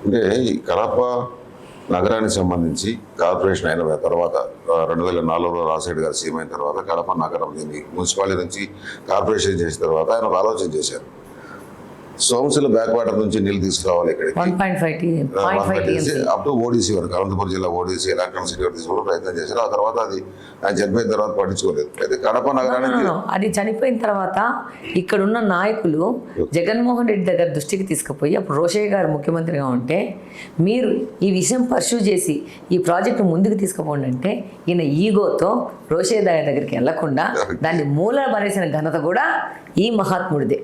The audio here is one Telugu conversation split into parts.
అంటే ఈ కడప నగరానికి సంబంధించి కార్పొరేషన్ అయిన తర్వాత 2004లో రాజశేఖర్ గారు సీఎం అయిన తర్వాత కడప నగరం దీన్ని మున్సిపాలిటీ నుంచి కార్పొరేషన్ చేసిన తర్వాత ఆయన ఒక ఆలోచన చేశారు. సోమశిల బ్యాక్ వాటర్ నుంచి నీళ్ళు తీసుకురావాలి ఇక్కడికి 1.5 అప్ టు ఓడిసి వరకు అనంతపురం జిల్లా ఓడిసి ఎలక్ట్రానిక్ సిటీ వరకు తీసుకోవడం ప్రయత్నం చేశారు. ఆ తర్వాత అది ఆయన చనిపోయిన తర్వాత పట్టించుకోలేదు. అయితే కడప నగరానికి అది చనిపోయిన తర్వాత ఇక్కడున్న నాయకులు జగన్మోహన్ రెడ్డి దగ్గర దృష్టికి తీసుకుపోయి అప్పుడు రోషయ్య గారు ముఖ్యమంత్రిగా ఉంటే మీరు ఈ విషయం పర్సూ చేసి ఈ ప్రాజెక్టు ముందుకు తీసుకుపోండి అంటే ఈయన ఈగోతో రోషయ్య దగ్గరికి వెళ్లకుండా దాన్ని మూల పడేసిన ఘనత కూడా ఈ మహాత్ముడిదే.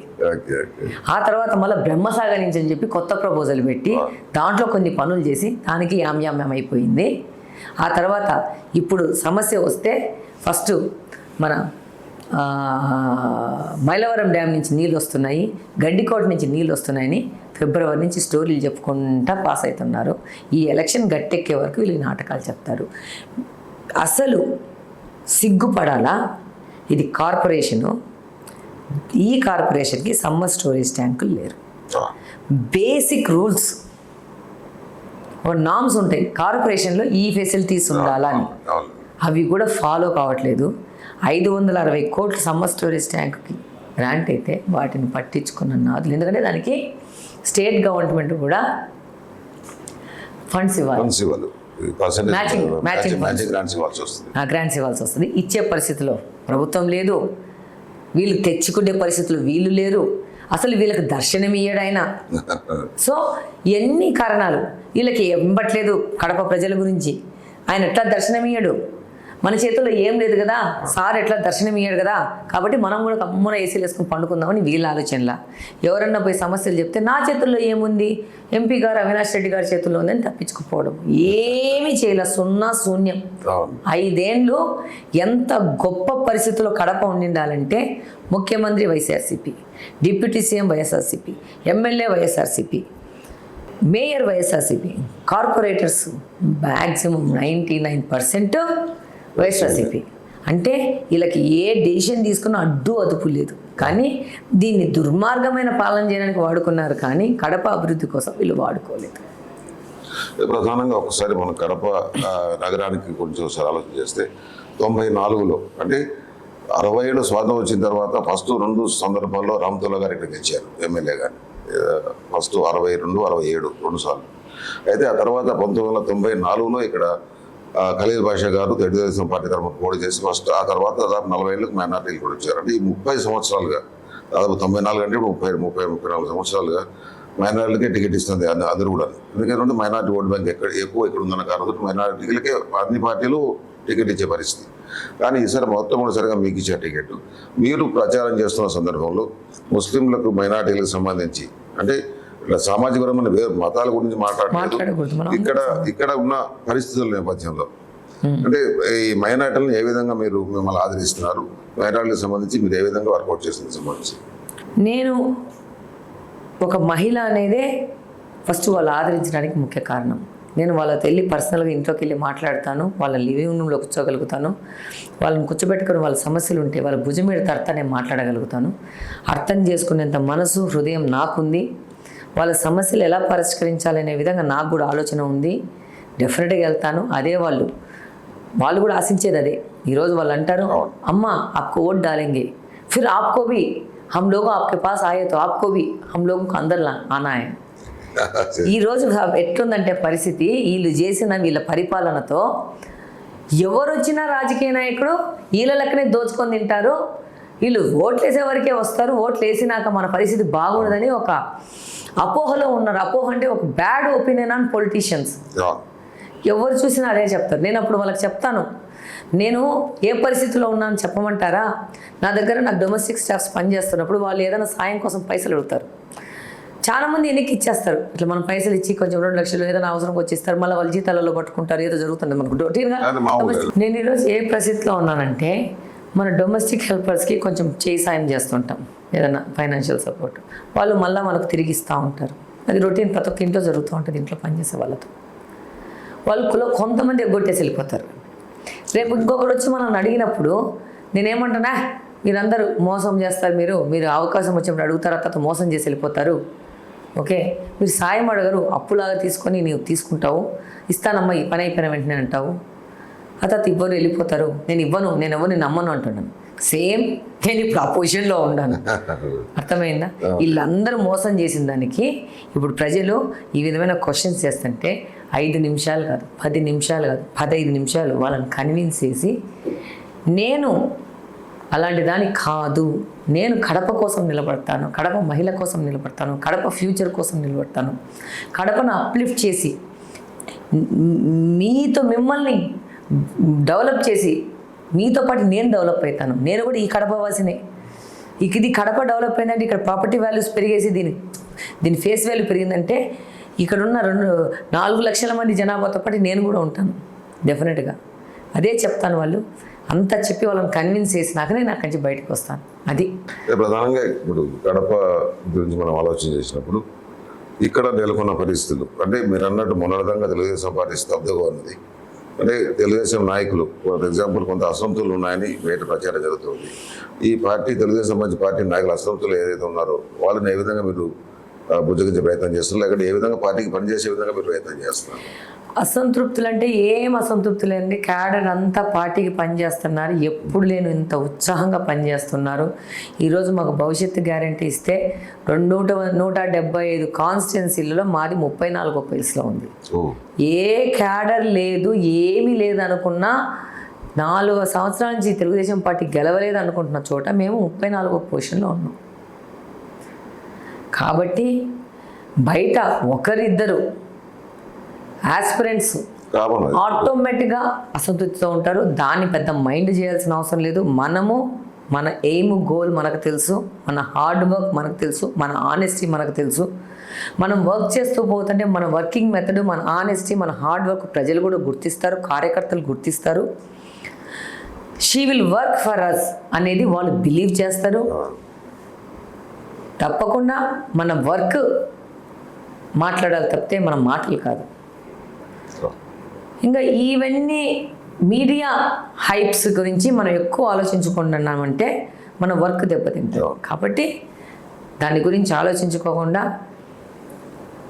ఆ తర్వాత మళ్ళీ బ్రహ్మసాగర్ నుంచి అని చెప్పి కొత్త ప్రపోజల్ పెట్టి దాంట్లో కొన్ని పనులు చేసి దానికి యామ్యామ్యం అయిపోయింది. ఆ తర్వాత ఇప్పుడు సమస్య వస్తే ఫస్ట్ మన మైలవరం డ్యామ్ నుంచి నీళ్ళు వస్తున్నాయి, గండికోట నుంచి నీళ్ళు వస్తున్నాయని ఫిబ్రవరి నుంచి స్టోరీలు చెప్పుకుంటా పాస్ అవుతున్నారు. ఈ ఎలక్షన్ గట్టెక్కే వరకు వీళ్ళు నాటకాలు చెప్తారు. అసలు సిగ్గుపడాలా? ఇది కార్పొరేషను. ఈ కార్పొరేషన్కి సమ్మర్ స్టోరేజ్ ట్యాంకులు లేరు. బేసిక్ రూల్స్ నామ్స్ ఉంటాయి కార్పొరేషన్లో, ఈ ఫెసిలిటీస్ ఉండాలని, అవి కూడా ఫాలో కావట్లేదు. 560 కోట్లు సమ్మర్ స్టోరేజ్ ట్యాంక్కి గ్రాంట్ అయితే వాటిని పట్టించుకున్న నాదులు. ఎందుకంటే దానికి స్టేట్ గవర్నమెంట్ కూడా ఫండ్స్ ఇవ్వాలి, గ్రాంట్స్ ఇవ్వాల్సి వస్తుంది. ఇచ్చే పరిస్థితిలో ప్రభుత్వం లేదు, వీళ్ళు తెచ్చుకునే పరిస్థితులు వీళ్ళు లేరు, అసలు వీళ్ళకి దర్శనం ఇయ్యడైనా. సో ఎన్ని కారణాలు వీళ్ళకి ఇవ్వట్లేదు. కడప ప్రజల గురించి ఆయన ఎట్లా దర్శనం ఇయ్యడు? మన చేతుల్లో ఏం లేదు కదా, సార్ ఎట్లా దర్శనం ఇయ్యాడు కదా, కాబట్టి మనం కూడా కమ్మున ఏసీలు వేసుకుని పండుకుందామని వీళ్ళ ఆలోచనలా. ఎవరన్నా పోయి సమస్యలు చెప్తే నా చేతుల్లో ఏముంది, ఎంపీ గారు అవినాష్ రెడ్డి గారి చేతుల్లో ఉందని తప్పించుకుపోవడం. ఏమీ చేయలే, శూన్యం. 5 ఏళ్ళు ఎంత గొప్ప పరిస్థితుల్లో కడప ఉండిండాలంటే ముఖ్యమంత్రి YSRCP, deputy CM YSRCP, MLA YSRCP, mayor YSRCP, corporators maximum 99% YSRCP. అంటే వీళ్ళకి ఏ డెసిషన్ తీసుకున్నా అడ్డు అదుపు లేదు. కానీ దీన్ని దుర్మార్గమైన పాలన చేయడానికి వాడుకున్నారు, కానీ కడప అభివృద్ధి కోసం వీళ్ళు వాడుకోలేదు. ప్రధానంగా ఒకసారి మనం కడప నగరానికి కొంచెం ఆలోచన చేస్తే 94లో అంటే 60 ఏళ్ళు స్వాతంత్రం వచ్చిన తర్వాత ఫస్ట్ 2 సందర్భాల్లో రామతోలా గారు ఇక్కడ గెలిచారు ఎమ్మెల్యే గారు. ఫస్ట్ 62, 67 2 సార్లు. అయితే ఆ తర్వాత 1994లో ఇక్కడ ఖలీల్ బాషా గారు తెలుగుదేశం పార్టీ తరఫున పోటీ చేసి ఫస్ట్, ఆ తర్వాత దాదాపు 40 ఏళ్ళకి మైనార్టీలు కూడా వచ్చారు. అంటే ఈ 30 సంవత్సరాలుగా, దాదాపు 94 అంటే 34 సంవత్సరాలుగా మైనార్టీలకే టికెట్ ఇస్తుంది అందరూ కూడా. ఎందుకంటే మైనార్టీ ఓట్ బ్యాంక్ ఎక్కువ ఇక్కడ ఉందన్న కారణంతో మైనార్టీలకే అన్ని పార్టీలు టికెట్ ఇచ్చే పరిస్థితి. కానీ ఈసారి మొట్టమొదటిసారిగా మీకు ఇచ్చే టికెట్ మీరు ప్రచారం చేస్తున్న సందర్భంలో ముస్లింలకు మైనార్టీలకు సంబంధించి అంటే ఇట్లా సామాజికపరమైన మతాల గురించి మాట్లాడలేదు. ఇక్కడ ఉన్న పరిస్థితుల నేపథ్యంలో అంటే ఈ మైనార్టీలను ఏ విధంగా మీరు మిమ్మల్ని ఆదరిస్తున్నారు, మైనార్టీలకు సంబంధించి మీరు ఏ విధంగా వర్కౌట్ చేస్తుంది సంబంధించి? నేను ఒక మహిళ అనేదే ఫస్ట్ వాళ్ళు ఆదరించడానికి ముఖ్య కారణం. నేను వాళ్ళతో వెళ్ళి పర్సనల్గా ఇంట్లోకి వెళ్ళి మాట్లాడతాను, వాళ్ళ లివింగ్ రూమ్లో కూర్చోగలుగుతాను, వాళ్ళని కూర్చోబెట్టుకొని వాళ్ళ సమస్యలు ఉంటే వాళ్ళ భుజం మీద తడతా నేను మాట్లాడగలుగుతాను. అర్థం చేసుకునేంత మనసు హృదయం నాకుంది. వాళ్ళ సమస్యలు ఎలా పరిష్కరించాలనే విధంగా నాకు కూడా ఆలోచన ఉంది. డెఫినెట్గా వెళ్తాను. అదే వాళ్ళు కూడా ఆశించేది అదే. ఈరోజు వాళ్ళు అంటారు, అమ్మ आपको वोट डालेंगे फिर आपको भी हम लोग आपके पास आए तो आपको भी हम लोगों को अंदर आना है. ఈరోజు ఎట్లుందంటే పరిస్థితి, వీళ్ళు చేసిన వీళ్ళ పరిపాలనతో ఎవరు వచ్చినా రాజకీయ నాయకుడు వీళ్ళ లెక్కనే దోచుకొని తింటారు. వీళ్ళు ఓట్లు వేసే వరకే వస్తారు, ఓట్లు వేసినాక మన పరిస్థితి బాగుండదని ఒక అపోహలో ఉన్నారు. అపోహ అంటే ఒక బ్యాడ్ ఒపీనియన్ ఆన్ పొలిటీషియన్స్. ఎవరు చూసినా అదే చెప్తారు. నేను అప్పుడు వాళ్ళకి చెప్తాను, నేను ఏ పరిస్థితిలో ఉన్నాను చెప్పమంటారా? నా దగ్గర నాకు డొమెస్టిక్ స్టాఫ్స్ పనిచేస్తున్నప్పుడు వాళ్ళు ఏదైనా సాయం కోసం పైసలు అడుగుతారు. చాలామంది వెనక్కి ఇచ్చేస్తారు. ఇట్లా మనం పైసలు ఇచ్చి కొంచెం 2 లక్షలు ఏదైనా అవసరంకి వచ్చేస్తారు, మళ్ళీ వాళ్ళ జీతాలలో పట్టుకుంటారు, ఏదో జరుగుతుంది మనకు రొటీన్గా. నేను ఈరోజు ఏ పరిస్థితిలో ఉన్నానంటే మన డొమెస్టిక్ హెల్పర్స్కి కొంచెం చేయి సాయం చేస్తుంటాం, ఏదైనా ఫైనాన్షియల్ సపోర్ట్. వాళ్ళు మళ్ళీ మనకు తిరిగి ఇస్తూ ఉంటారు. అది రొటీన్ ప్రతి ఒక్క ఇంట్లో జరుగుతూ ఉంటుంది. ఇంట్లో పనిచేసే వాళ్ళతో వాళ్ళు కొంతమంది ఎగ్గొట్టేసి వెళ్ళిపోతారు. రేపు ఇంకొకటి వచ్చి మనం అడిగినప్పుడు నేనేమంటున్నా, మీరందరూ మోసం చేస్తారు, మీరు అవకాశం వచ్చినప్పుడు అడుగుతారు, తర్వాత మోసం చేసి వెళ్ళిపోతారు. ఓకే, మీరు సాయం అడగరు, అప్పులాగా తీసుకొని నీవు తీసుకుంటావు, ఇస్తానమ్మా ఈ పని అయిపోయిన వెంటనే అంటావు, ఆ తర్వాత ఇవ్వరు, వెళ్ళిపోతారు, నేను ఇవ్వను, నేను ఎవరిని నమ్మను అంటున్నాను. సేమ్ నేను ఇప్పుడు ఆ పొజిషన్లో ఉన్నాను. అర్థమైందా? వీళ్ళందరూ మోసం చేసిన దానికి ఇప్పుడు ప్రజలు ఈ విధమైన క్వశ్చన్స్ చేస్తుంటే 5 నిమిషాలు కాదు, 10 నిమిషాలు కాదు, 15 నిమిషాలు వాళ్ళని కన్విన్స్ చేసి, నేను అలాంటి దాని కాదు, నేను కడప కోసం నిలబడతాను, కడప మహిళ కోసం నిలబడతాను, కడప ఫ్యూచర్ కోసం నిలబడతాను, కడపను అప్లిఫ్ట్ చేసి మీతో మిమ్మల్ని డెవలప్ చేసి మీతో పాటు నేను డెవలప్ అవుతాను. నేను కూడా ఈ కడప వాసినే. ఇది కడప డెవలప్ అయిందంటే ఇక్కడ ప్రాపర్టీ వాల్యూస్ పెరిగేసి దీని ఫేస్ వాల్యూ పెరిగిందంటే ఇక్కడ ఉన్న 4 లక్షల మంది జనాభాతో పాటు నేను కూడా ఉంటాను డెఫినెట్గా. అదే చెప్తాను. వాళ్ళు అంతా చెప్పి వాళ్ళని కన్విన్స్ చేసినాకనే నాకు నుంచి బయటకు వస్తాను. అది ప్రధానంగా ఇప్పుడు కడప గురించి మనం ఆలోచన చేసినప్పుడు ఇక్కడ నెలకొన్న పరిస్థితులు అంటే మీరు అన్నట్టు మొన్నటిదంగా తెలుగుదేశం పార్టీ స్తబ్దుగా ఉన్నది. అంటే తెలుగుదేశం నాయకులు ఫర్ ఎగ్జాంపుల్ కొంత అసంతృప్తులు ఉన్నాయని బయట ప్రచారం జరుగుతుంది. ఈ పార్టీ తెలుగుదేశం సంబంధించిన పార్టీ నాయకులు అసంతృప్తులు ఏదైతే ఉన్నారో వాళ్ళని ఏ విధంగా మీరు బుజ్జగించే ప్రయత్నం చేస్తున్నారు, లేకపోతే ఏ విధంగా పార్టీకి పనిచేసే విధంగా మీరు ప్రయత్నం చేస్తున్నారు? అసంతృప్తులు అంటే ఏం అసంతృప్తులు అండి, క్యాడర్ అంతా పార్టీకి పనిచేస్తున్నారు, ఎప్పుడు లేను ఇంత ఉత్సాహంగా పనిచేస్తున్నారు. ఈరోజు మాకు భవిష్యత్తు గ్యారంటీ ఇస్తే 175 కాన్స్టిట్యున్సీలలో మాది 34 ప్లేస్లో ఉంది. ఏ క్యాడర్ లేదు, ఏమీ లేదు అనుకున్నా 4 సంవత్సరాల నుంచి తెలుగుదేశం పార్టీ గెలవలేదు అనుకుంటున్న చోట మేము 34 పొజిషన్లో ఉన్నాం. కాబట్టి బయట ఒకరిద్దరు ఆస్పిరెంట్స్ ఆటోమేటిక్గా అసంతృప్తితో ఉంటారు. దాన్ని పెద్ద మైండ్ చేయాల్సిన అవసరం లేదు. మన ఎయిమ్ గోల్ మనకు తెలుసు, మన హార్డ్ వర్క్ మనకు తెలుసు, మన ఆనెస్టీ మనకు తెలుసు. మనం వర్క్ చేస్తూ పోతుంటే మన వర్కింగ్ మెథడ్, మన ఆనెస్టీ, మన హార్డ్ వర్క్ ప్రజలు కూడా గుర్తిస్తారు, కార్యకర్తలు గుర్తిస్తారు. She will work for us అనేది వాళ్ళు బిలీవ్ చేస్తారు. తప్పకుండా మన వర్క్ మాట్లాడాలి తప్పితే మన మాటలు కాదు. ఇంకా ఇవన్నీ మీడియా హైప్స్ గురించి మనం ఎక్కువ ఆలోచించుకుంటున్నామంటే మన వర్క్ దెబ్బతింటాం. కాబట్టి దాని గురించి ఆలోచించుకోకుండా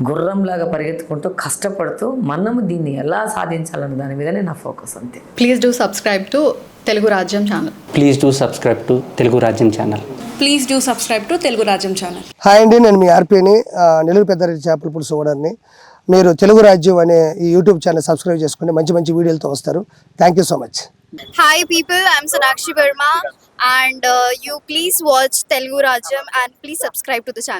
గుర్రంలాగా పరిగెత్తుకుంటూ కష్టపడుతూ మనము దీన్ని ఎలా సాధించాలన్న దాని మీదనే నా ఫోకస్ అంతే. Please do subscribe to Telugu Rajyam channel. Please do subscribe to Telugu Rajyam channel. Please do subscribe to Telugu Rajyam channel. Hi అండి, నేను మీ ఆర్పీని, నెల్లూరు పెద్దారెడ్డి చేపల పులుసు ఓనర్ని. మీరు తెలుగు రాజ్యం అనే ఈ యూట్యూబ్ ఛానల్ సబ్స్క్రైబ్ చేసుకుని మంచి మంచి వీడియోలతో వస్తారు. Thank you so much. Hi people, I'm Sonakshi Verma and you please watch Telugu Rajyam and please subscribe to the channel.